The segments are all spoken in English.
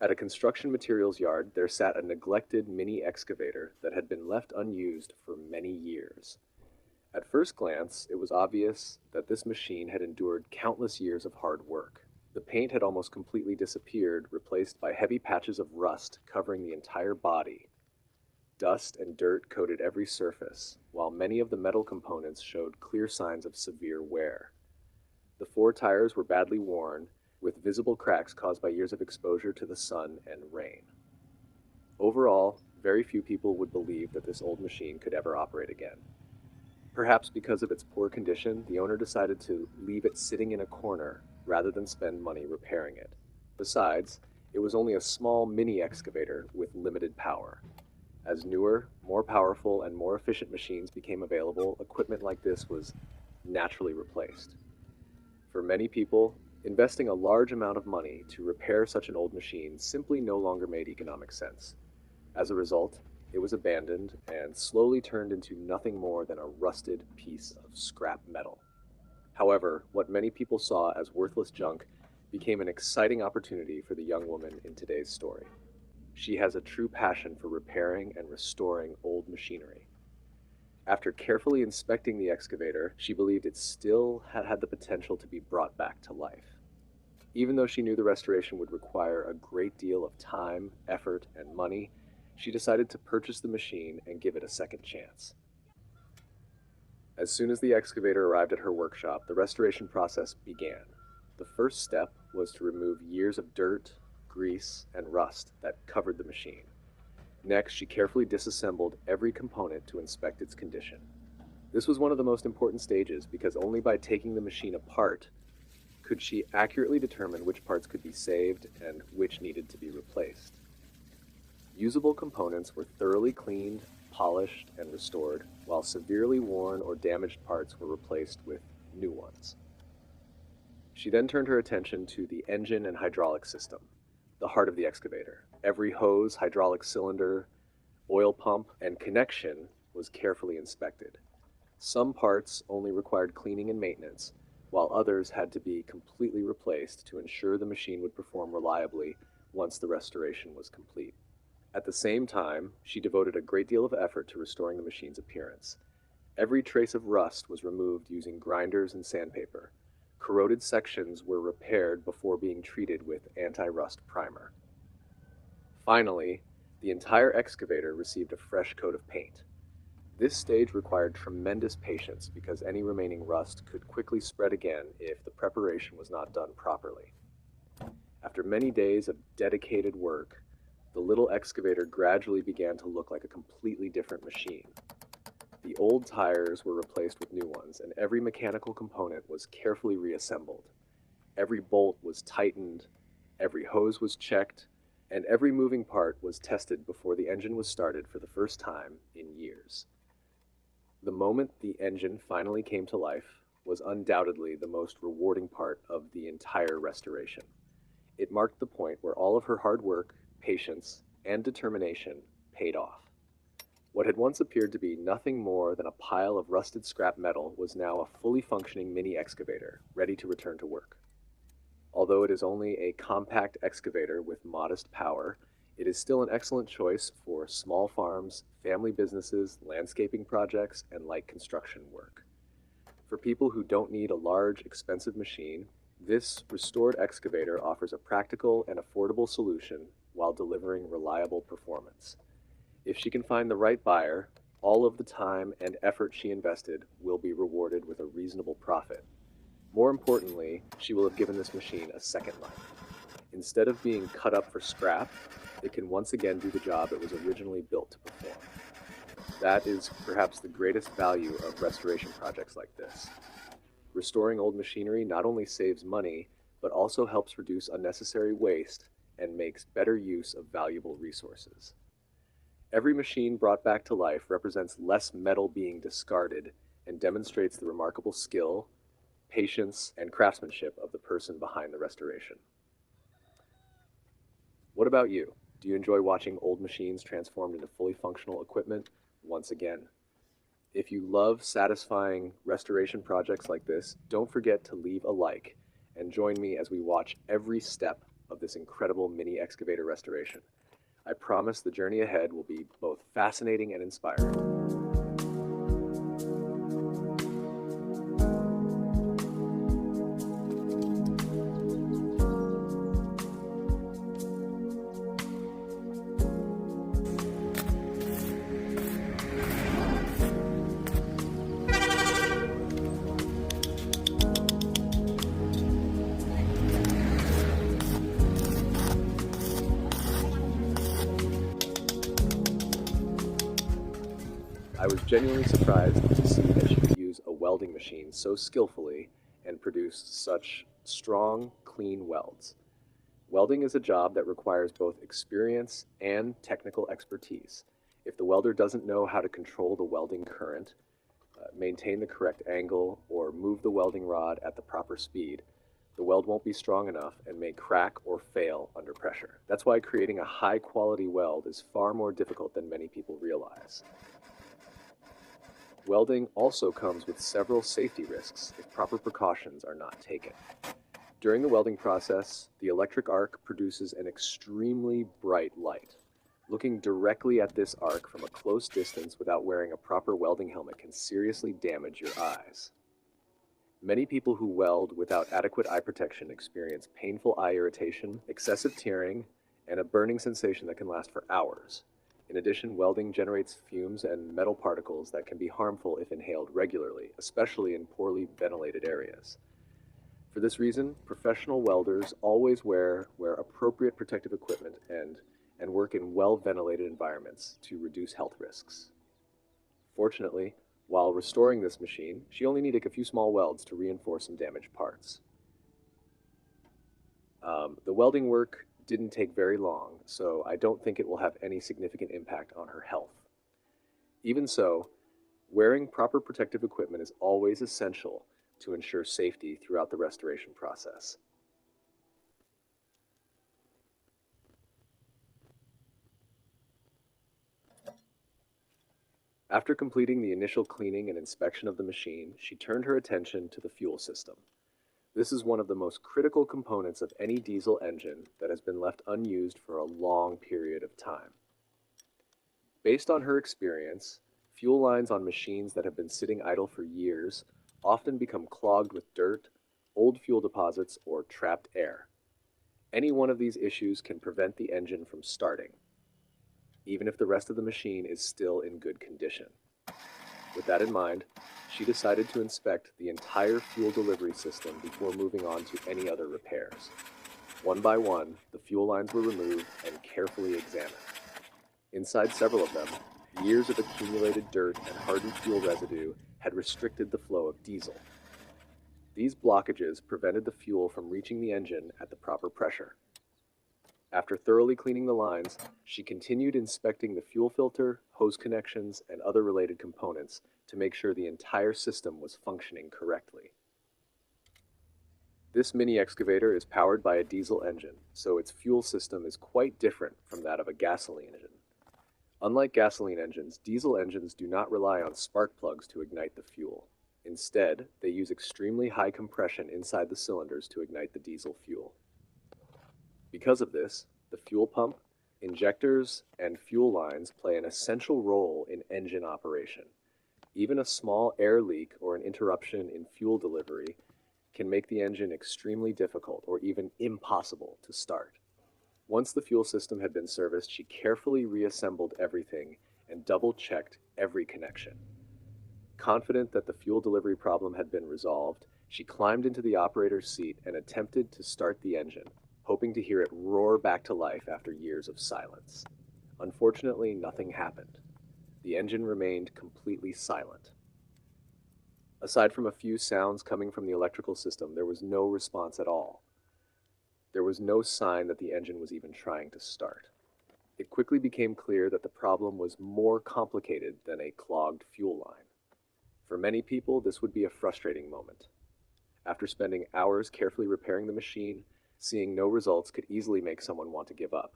At a construction materials yard, there sat a neglected mini excavator that had been left unused for many years. At first glance, it was obvious that this machine had endured countless years of hard work. The paint had almost completely disappeared, replaced by heavy patches of rust covering the entire body. Dust and dirt coated every surface, while many of the metal components showed clear signs of severe wear. The four tires were badly worn, with visible cracks caused by years of exposure to the sun and rain. Overall, very few people would believe that this old machine could ever operate again. Perhaps because of its poor condition, the owner decided to leave it sitting in a corner rather than spend money repairing it. Besides, it was only a small mini excavator with limited power. As newer, more powerful, and more efficient machines became available, equipment like this was naturally replaced. For many people, investing a large amount of money to repair such an old machine simply no longer made economic sense. As a result, it was abandoned and slowly turned into nothing more than a rusted piece of scrap metal. However, what many people saw as worthless junk became an exciting opportunity for the young woman in today's story. She has a true passion for repairing and restoring old machinery. After carefully inspecting the excavator, she believed it still had the potential to be brought back to life. Even though she knew the restoration would require a great deal of time, effort, and money, she decided to purchase the machine and give it a second chance. As soon as the excavator arrived at her workshop, the restoration process began. The first step was to remove years of dirt, grease, and rust that covered the machine. Next, she carefully disassembled every component to inspect its condition. This was one of the most important stages because only by taking the machine apart could she accurately determine which parts could be saved and which needed to be replaced. Usable components were thoroughly cleaned, polished, and restored, while severely worn or damaged parts were replaced with new ones. She then turned her attention to the engine and hydraulic system, the heart of the excavator. Every hose, hydraulic cylinder, oil pump, and connection was carefully inspected. Some parts only required cleaning and maintenance, while others had to be completely replaced to ensure the machine would perform reliably once the restoration was complete. At the same time, she devoted a great deal of effort to restoring the machine's appearance. Every trace of rust was removed using grinders and sandpaper. Corroded sections were repaired before being treated with anti-rust primer. Finally, the entire excavator received a fresh coat of paint. This stage required tremendous patience because any remaining rust could quickly spread again if the preparation was not done properly. After many days of dedicated work, the little excavator gradually began to look like a completely different machine. The old tires were replaced with new ones, and every mechanical component was carefully reassembled. Every bolt was tightened, every hose was checked, and every moving part was tested before the engine was started for the first time in years. The moment the engine finally came to life was undoubtedly the most rewarding part of the entire restoration. It marked the point where all of her hard work, patience, and determination paid off. What had once appeared to be nothing more than a pile of rusted scrap metal was now a fully functioning mini excavator, ready to return to work. Although it is only a compact excavator with modest power, it is still an excellent choice for small farms, family businesses, landscaping projects, and light construction work. For people who don't need a large, expensive machine, this restored excavator offers a practical and affordable solution while delivering reliable performance. If she can find the right buyer, all of the time and effort she invested will be rewarded with a reasonable profit. More importantly, she will have given this machine a second life. Instead of being cut up for scrap, it can once again do the job it was originally built to perform. That is perhaps the greatest value of restoration projects like this. Restoring old machinery not only saves money, but also helps reduce unnecessary waste and makes better use of valuable resources. Every machine brought back to life represents less metal being discarded and demonstrates the remarkable skill, patience, and craftsmanship of the person behind the restoration. What about you? Do you enjoy watching old machines transformed into fully functional equipment once again? If you love satisfying restoration projects like this, don't forget to leave a like and join me as we watch every step of this incredible mini excavator restoration. I promise the journey ahead will be both fascinating and inspiring. I was genuinely surprised to see that she could use a welding machine so skillfully and produce such strong, clean welds. Welding is a job that requires both experience and technical expertise. If the welder doesn't know how to control the welding current, maintain the correct angle, or move the welding rod at the proper speed, the weld won't be strong enough and may crack or fail under pressure. That's why creating a high-quality weld is far more difficult than many people realize. Welding also comes with several safety risks if proper precautions are not taken. During the welding process, the electric arc produces an extremely bright light. Looking directly at this arc from a close distance without wearing a proper welding helmet can seriously damage your eyes. Many people who weld without adequate eye protection experience painful eye irritation, excessive tearing, and a burning sensation that can last for hours. In addition, welding generates fumes and metal particles that can be harmful if inhaled regularly, especially in poorly ventilated areas. For this reason, professional welders always wear appropriate protective equipment and work in well-ventilated environments to reduce health risks. Fortunately, while restoring this machine, she only needed a few small welds to reinforce some damaged parts. The welding work didn't take very long, so I don't think it will have any significant impact on her health. Even so, wearing proper protective equipment is always essential to ensure safety throughout the restoration process. After completing the initial cleaning and inspection of the machine, she turned her attention to the fuel system. This is one of the most critical components of any diesel engine that has been left unused for a long period of time. Based on her experience, fuel lines on machines that have been sitting idle for years often become clogged with dirt, old fuel deposits, or trapped air. Any one of these issues can prevent the engine from starting, even if the rest of the machine is still in good condition. With that in mind, she decided to inspect the entire fuel delivery system before moving on to any other repairs. One by one, the fuel lines were removed and carefully examined. Inside several of them, years of accumulated dirt and hardened fuel residue had restricted the flow of diesel. These blockages prevented the fuel from reaching the engine at the proper pressure. After thoroughly cleaning the lines, she continued inspecting the fuel filter, hose connections, and other related components to make sure the entire system was functioning correctly. This mini excavator is powered by a diesel engine, so its fuel system is quite different from that of a gasoline engine. Unlike gasoline engines, diesel engines do not rely on spark plugs to ignite the fuel. Instead, they use extremely high compression inside the cylinders to ignite the diesel fuel. Because of this, the fuel pump, injectors, and fuel lines play an essential role in engine operation. Even a small air leak or an interruption in fuel delivery can make the engine extremely difficult or even impossible to start. Once the fuel system had been serviced, she carefully reassembled everything and double-checked every connection. Confident that the fuel delivery problem had been resolved, she climbed into the operator's seat and attempted to start the engine, hoping to hear it roar back to life after years of silence. Unfortunately, nothing happened. The engine remained completely silent. Aside from a few sounds coming from the electrical system, there was no response at all. There was no sign that the engine was even trying to start. It quickly became clear that the problem was more complicated than a clogged fuel line. For many people, this would be a frustrating moment. After spending hours carefully repairing the machine, seeing no results could easily make someone want to give up.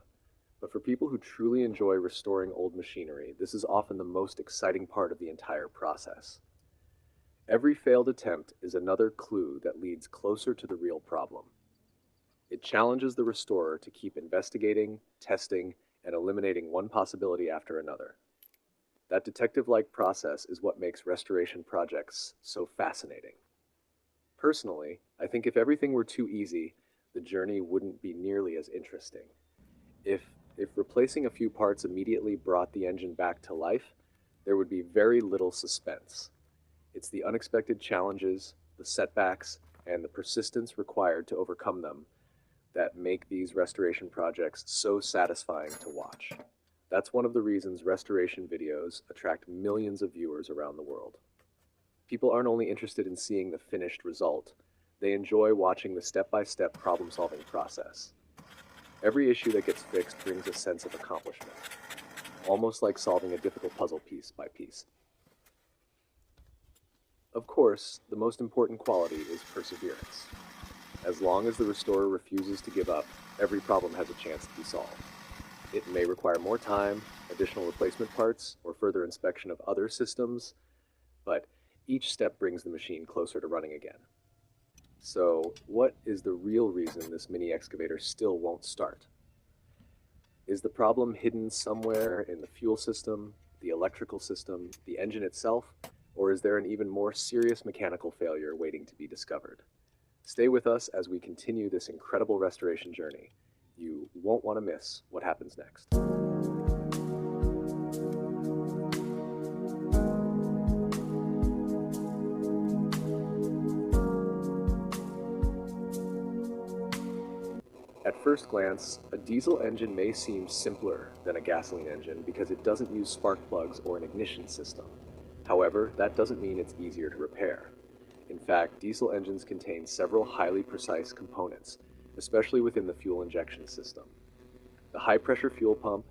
But for people who truly enjoy restoring old machinery, this is often the most exciting part of the entire process. Every failed attempt is another clue that leads closer to the real problem. It challenges the restorer to keep investigating, testing, and eliminating one possibility after another. That detective-like process is what makes restoration projects so fascinating. Personally, I think if everything were too easy, the journey wouldn't be nearly as interesting. If, if replacing a few parts immediately brought the engine back to life, there would be very little suspense. It's the unexpected challenges, the setbacks, and the persistence required to overcome them that make these restoration projects so satisfying to watch. That's one of the reasons restoration videos attract millions of viewers around the world. People aren't only interested in seeing the finished result, they enjoy watching the step-by-step problem-solving process. Every issue that gets fixed brings a sense of accomplishment, almost like solving a difficult puzzle piece by piece. Of course, the most important quality is perseverance. As long as the restorer refuses to give up, every problem has a chance to be solved. It may require more time, additional replacement parts, or further inspection of other systems, but each step brings the machine closer to running again. So, what is the real reason this mini excavator still won't start? Is the problem hidden somewhere in the fuel system, the electrical system, the engine itself, or is there an even more serious mechanical failure waiting to be discovered? Stay with us as we continue this incredible restoration journey. You won't want to miss what happens next. At first glance, a diesel engine may seem simpler than a gasoline engine because it doesn't use spark plugs or an ignition system. However, that doesn't mean it's easier to repair. In fact, diesel engines contain several highly precise components, especially within the fuel injection system. The high-pressure fuel pump,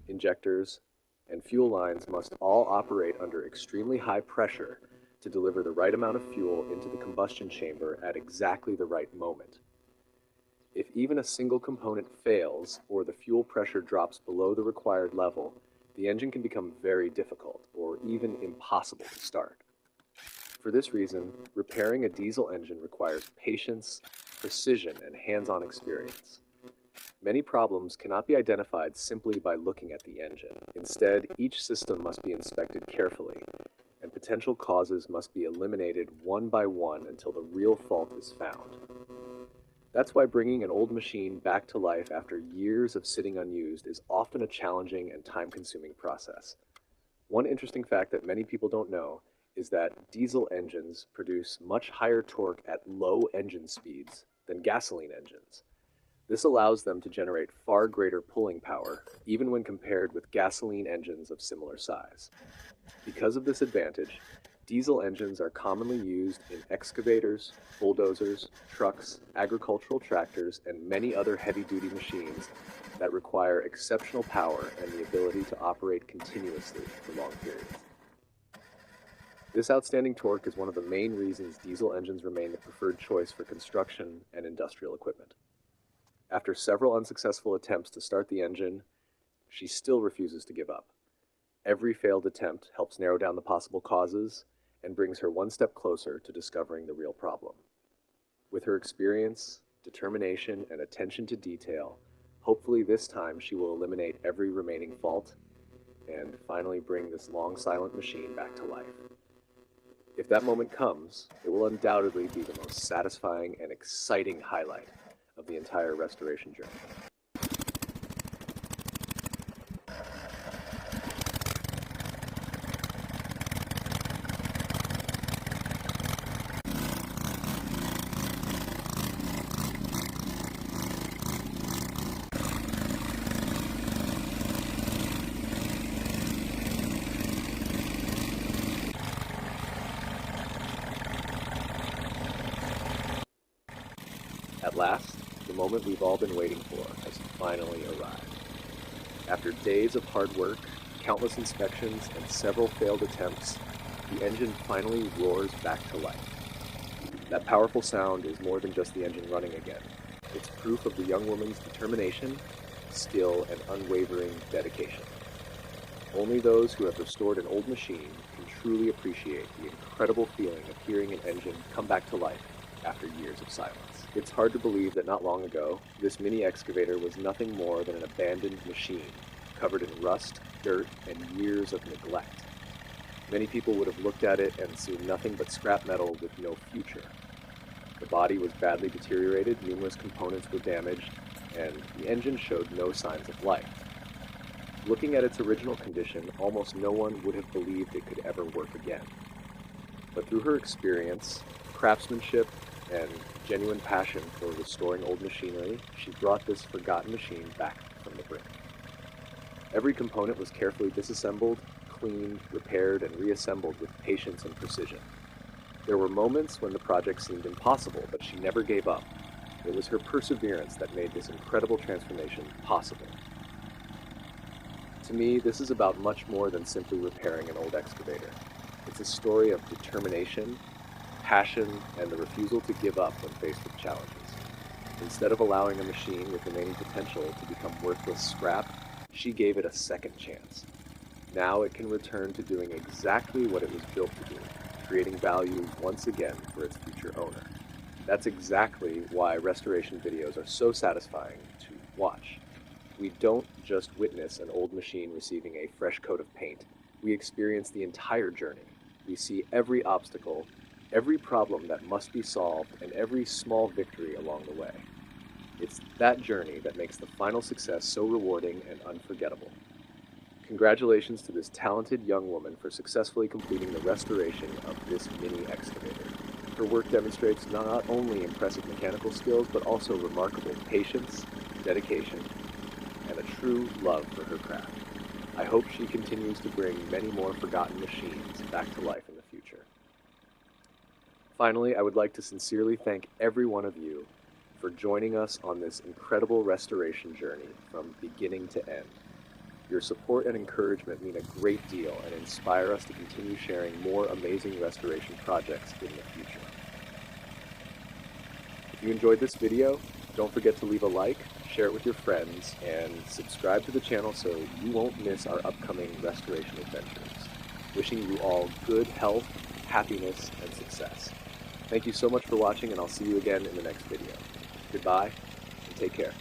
injectors, and fuel lines must all operate under extremely high pressure to deliver the right amount of fuel into the combustion chamber at exactly the right moment. If even a single component fails or the fuel pressure drops below the required level, the engine can become very difficult or even impossible to start. For this reason, repairing a diesel engine requires patience, precision, and hands-on experience. Many problems cannot be identified simply by looking at the engine. Instead, each system must be inspected carefully, and potential causes must be eliminated one by one until the real fault is found. That's why bringing an old machine back to life after years of sitting unused is often a challenging and time-consuming process. One interesting fact that many people don't know is that diesel engines produce much higher torque at low engine speeds than gasoline engines. This allows them to generate far greater pulling power, even when compared with gasoline engines of similar size. Because of this advantage, diesel engines are commonly used in excavators, bulldozers, trucks, agricultural tractors, and many other heavy-duty machines that require exceptional power and the ability to operate continuously for long periods. This outstanding torque is one of the main reasons diesel engines remain the preferred choice for construction and industrial equipment. After several unsuccessful attempts to start the engine, she still refuses to give up. Every failed attempt helps narrow down the possible causes and brings her one step closer to discovering the real problem. With her experience, determination, and attention to detail, hopefully this time she will eliminate every remaining fault and finally bring this long silent machine back to life. If that moment comes, it will undoubtedly be the most satisfying and exciting highlight of the entire restoration journey. At last, the moment we've all been waiting for has finally arrived. After days of hard work, countless inspections, and several failed attempts, the engine finally roars back to life. That powerful sound is more than just the engine running again. It's proof of the young woman's determination, skill, and unwavering dedication. Only those who have restored an old machine can truly appreciate the incredible feeling of hearing an engine come back to life after years of silence. It's hard to believe that not long ago, this mini excavator was nothing more than an abandoned machine, covered in rust, dirt, and years of neglect. Many people would have looked at it and seen nothing but scrap metal with no future. The body was badly deteriorated, numerous components were damaged, and the engine showed no signs of life. Looking at its original condition, almost no one would have believed it could ever work again. But through her experience, craftsmanship, and genuine passion for restoring old machinery, she brought this forgotten machine back from the brink. Every component was carefully disassembled, cleaned, repaired, and reassembled with patience and precision. There were moments when the project seemed impossible, but she never gave up. It was her perseverance that made this incredible transformation possible. To me, this is about much more than simply repairing an old excavator. It's a story of determination, passion, and the refusal to give up when faced with challenges. Instead of allowing a machine with remaining potential to become worthless scrap, she gave it a second chance. Now it can return to doing exactly what it was built to do, creating value once again for its future owner. That's exactly why restoration videos are so satisfying to watch. We don't just witness an old machine receiving a fresh coat of paint. We experience the entire journey. We see every obstacle, every problem that must be solved, and every small victory along the way. It's that journey that makes the final success so rewarding and unforgettable. Congratulations to this talented young woman for successfully completing the restoration of this mini excavator. Her work demonstrates not only impressive mechanical skills, but also remarkable patience, dedication, and a true love for her craft. I hope she continues to bring many more forgotten machines back to life in the future. Finally, I would like to sincerely thank every one of you for joining us on this incredible restoration journey from beginning to end. Your support and encouragement mean a great deal and inspire us to continue sharing more amazing restoration projects in the future. If you enjoyed this video, don't forget to leave a like, share it with your friends, and subscribe to the channel so you won't miss our upcoming restoration adventures. Wishing you all good health, happiness, and success. Thank you so much for watching, and I'll see you again in the next video. Goodbye, and take care.